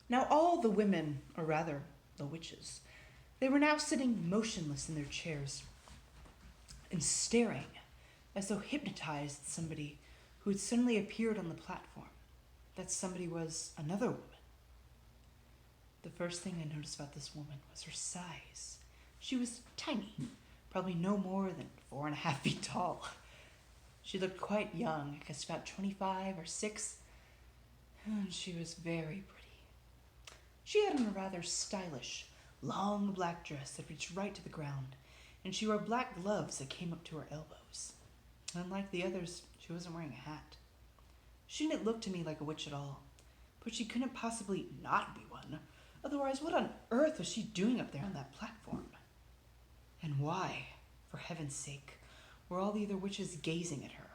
Now all the women, or rather, the witches, they were now sitting motionless in their chairs and staring as though hypnotized somebody who had suddenly appeared on the platform. That somebody was another woman. The first thing I noticed about this woman was her size. She was tiny, probably no more than 4.5 feet tall. She looked quite young, I guess about 25 or 6, and she was very pretty. She had on a rather stylish, long black dress that reached right to the ground, and she wore black gloves that came up to her elbows. Unlike the others, she wasn't wearing a hat. She didn't look to me like a witch at all, but she couldn't possibly not be one. Otherwise, what on earth was she doing up there on that platform? And why, for heaven's sake, were all the other witches gazing at her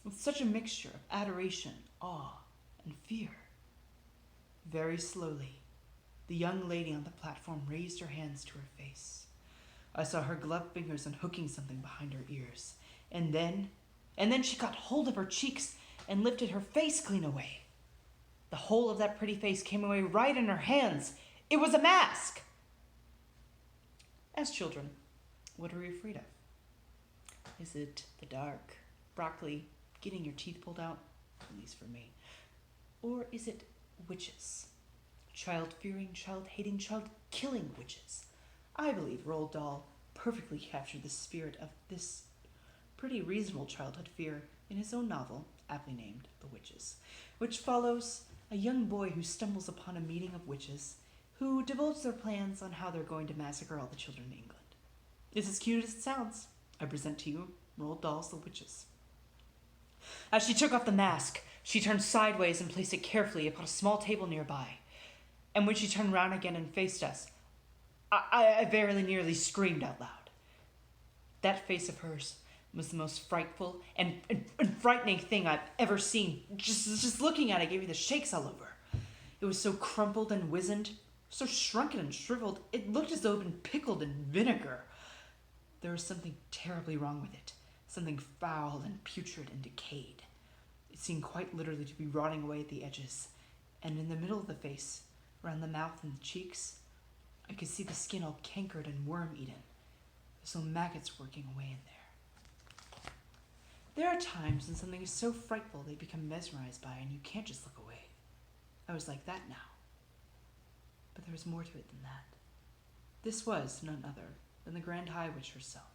with such a mixture of adoration, awe, and fear? Very slowly, the young lady on the platform raised her hands to her face. I saw her gloved fingers unhooking something behind her ears. And then she got hold of her cheeks and lifted her face clean away. The whole of that pretty face came away right in her hands. It was a mask! As children, what are we afraid of? Is it the dark, broccoli, getting your teeth pulled out? At least for me. Or is it witches? Child-fearing, child-hating, child-killing witches. I believe Roald Dahl perfectly captured the spirit of this pretty reasonable childhood fear in his own novel, aptly named The Witches, which follows a young boy who stumbles upon a meeting of witches who divulge their plans on how they're going to massacre all the children in England. It's as cute as it sounds. I present to you Roald Dahl's The Witches. As she took off the mask, she turned sideways and placed it carefully upon a small table nearby. And when she turned round again and faced us, I very nearly screamed out loud. That face of hers was the most frightful and frightening thing I've ever seen. Just looking at it gave me the shakes all over. It was so crumpled and wizened, so shrunken and shriveled, it looked as though it had been pickled in vinegar. There was something terribly wrong with it, something foul and putrid and decayed. It seemed quite literally to be rotting away at the edges, and in the middle of the face, around the mouth and the cheeks, I could see the skin all cankered and worm-eaten, as though maggots working away in there. There are times when something is so frightful they become mesmerized by it and you can't just look away. I was like that now. But there was more to it than that. This was none other than the Grand High Witch herself.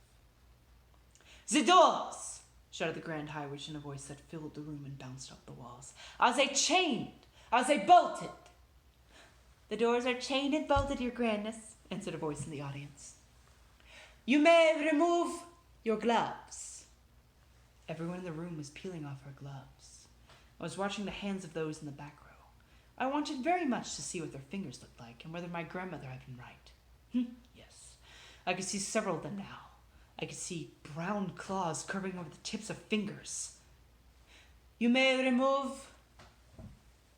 "The doors!" shouted the Grand High Witch in a voice that filled the room and bounced off the walls. "Are they chained? Are they bolted?" "The doors are chained and bolted, your grandness," answered a voice in the audience. "You may remove your gloves." Everyone in the room was peeling off her gloves. I was watching the hands of those in the back row. I wanted very much to see what their fingers looked like and whether my grandmother had been right. Yes, I could see several of them now. I could see brown claws curving over the tips of fingers. "You may remove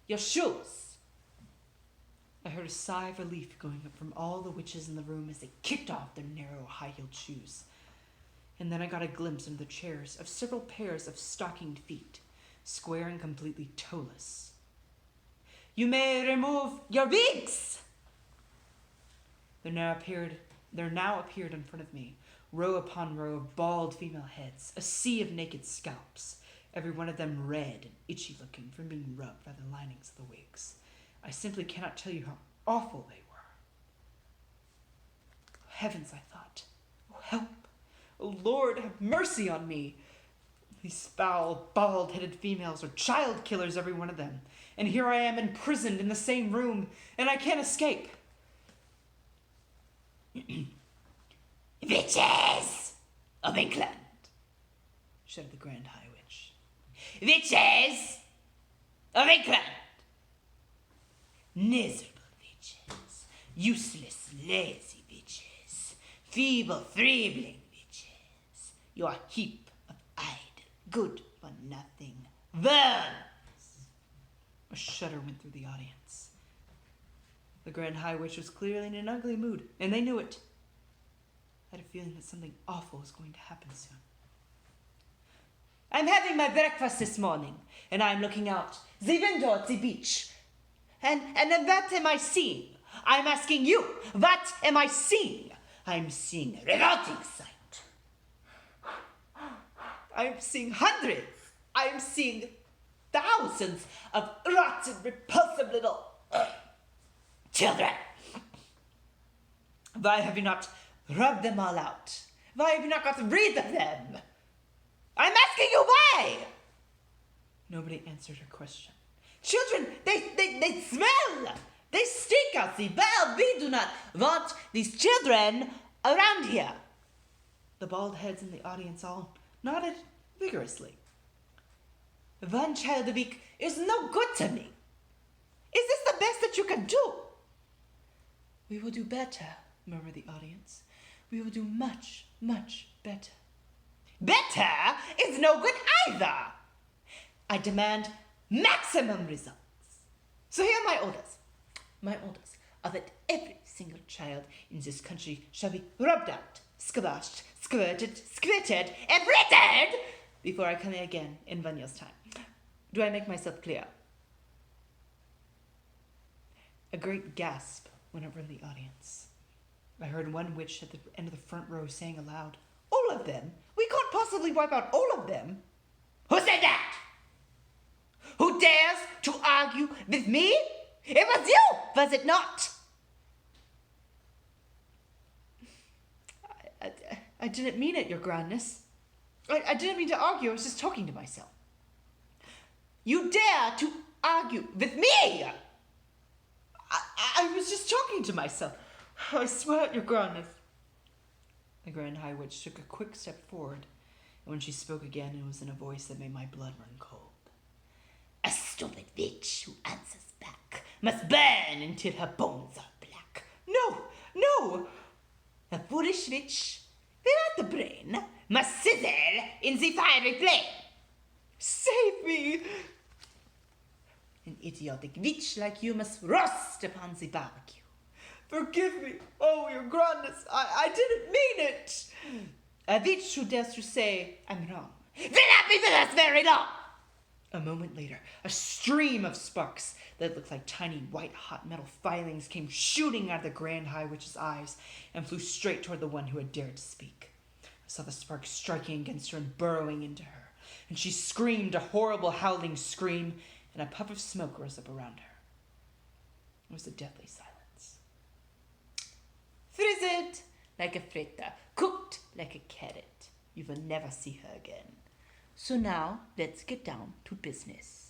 your shoes." I heard a sigh of relief going up from all the witches in the room as they kicked off their narrow, high-heeled shoes. And then I got a glimpse into the chairs of several pairs of stockinged feet, square and completely toeless. "You may remove your wigs." There now appeared in front of me, row upon row of bald female heads, a sea of naked scalps, every one of them red and itchy looking from being rubbed by the linings of the wigs. I simply cannot tell you how awful they were. Heavens, I thought. Oh, help. Oh, Lord, have mercy on me. These foul, bald-headed females are child killers, every one of them. And here I am imprisoned in the same room, and I can't escape. "Witches of England," shouted the Grand High Witch. "Witches of England. Miserable witches, useless, lazy witches, feeble, freebling witches, you are a heap of idle, good-for-nothing worms." A shudder went through the audience. The Grand High Witch was clearly in an ugly mood, and they knew it. I had a feeling that something awful was going to happen soon. "I'm having my breakfast this morning, and I'm looking out the window at the beach. And what am I seeing? I'm asking you, what am I seeing? I'm seeing a revolting sight. I'm seeing hundreds. I'm seeing thousands of rotten, repulsive little children. Why have you not rubbed them all out? Why have you not got rid of them? I'm asking you why! Nobody answered her question. Children, they smell! They stink, Elsie. Well, we do not want these children around here. The bald heads in the audience all nodded vigorously. One child a week is no good to me. Is this the best that you can do? We will do better, murmured the audience. We will do much, much better. Better is no good either. I demand maximum results. So here are my orders. My orders are that every single child in this country shall be rubbed out, squashed, squirted, squirted, and written before I come here again in 1 year's time. Do I make myself clear? A great gasp went over the audience. I heard one witch at the end of the front row saying aloud, "All of them? We can't possibly wipe out all of them." Who said that? Who dares to argue with me? It was you, was it not? I didn't mean it, Your Grandness. I didn't mean to argue. I was just talking to myself. You dare to argue with me? I was just talking to myself. I swear it, Your Grandness. The Grand High Witch took a quick step forward, and when she spoke again, it was in a voice that made my blood run cold. A stupid witch who answers back must burn until her bones are black. No! A foolish witch without the brain must sizzle in the fiery flame. Save me! An idiotic witch like you must roast upon the barbecue. Forgive me, oh, Your Grandness, I didn't mean it. A witch who dares to say I'm wrong will not be with us very long. A moment later, a stream of sparks that looked like tiny white hot metal filings came shooting out of the Grand High Witch's eyes and flew straight toward the one who had dared to speak. I saw the sparks striking against her and burrowing into her, and she screamed a horrible howling scream, and a puff of smoke rose up around her. It was a deathly silence. Frizzed like a fritter, cooked like a carrot. You will never see her again. So now, let's get down to business.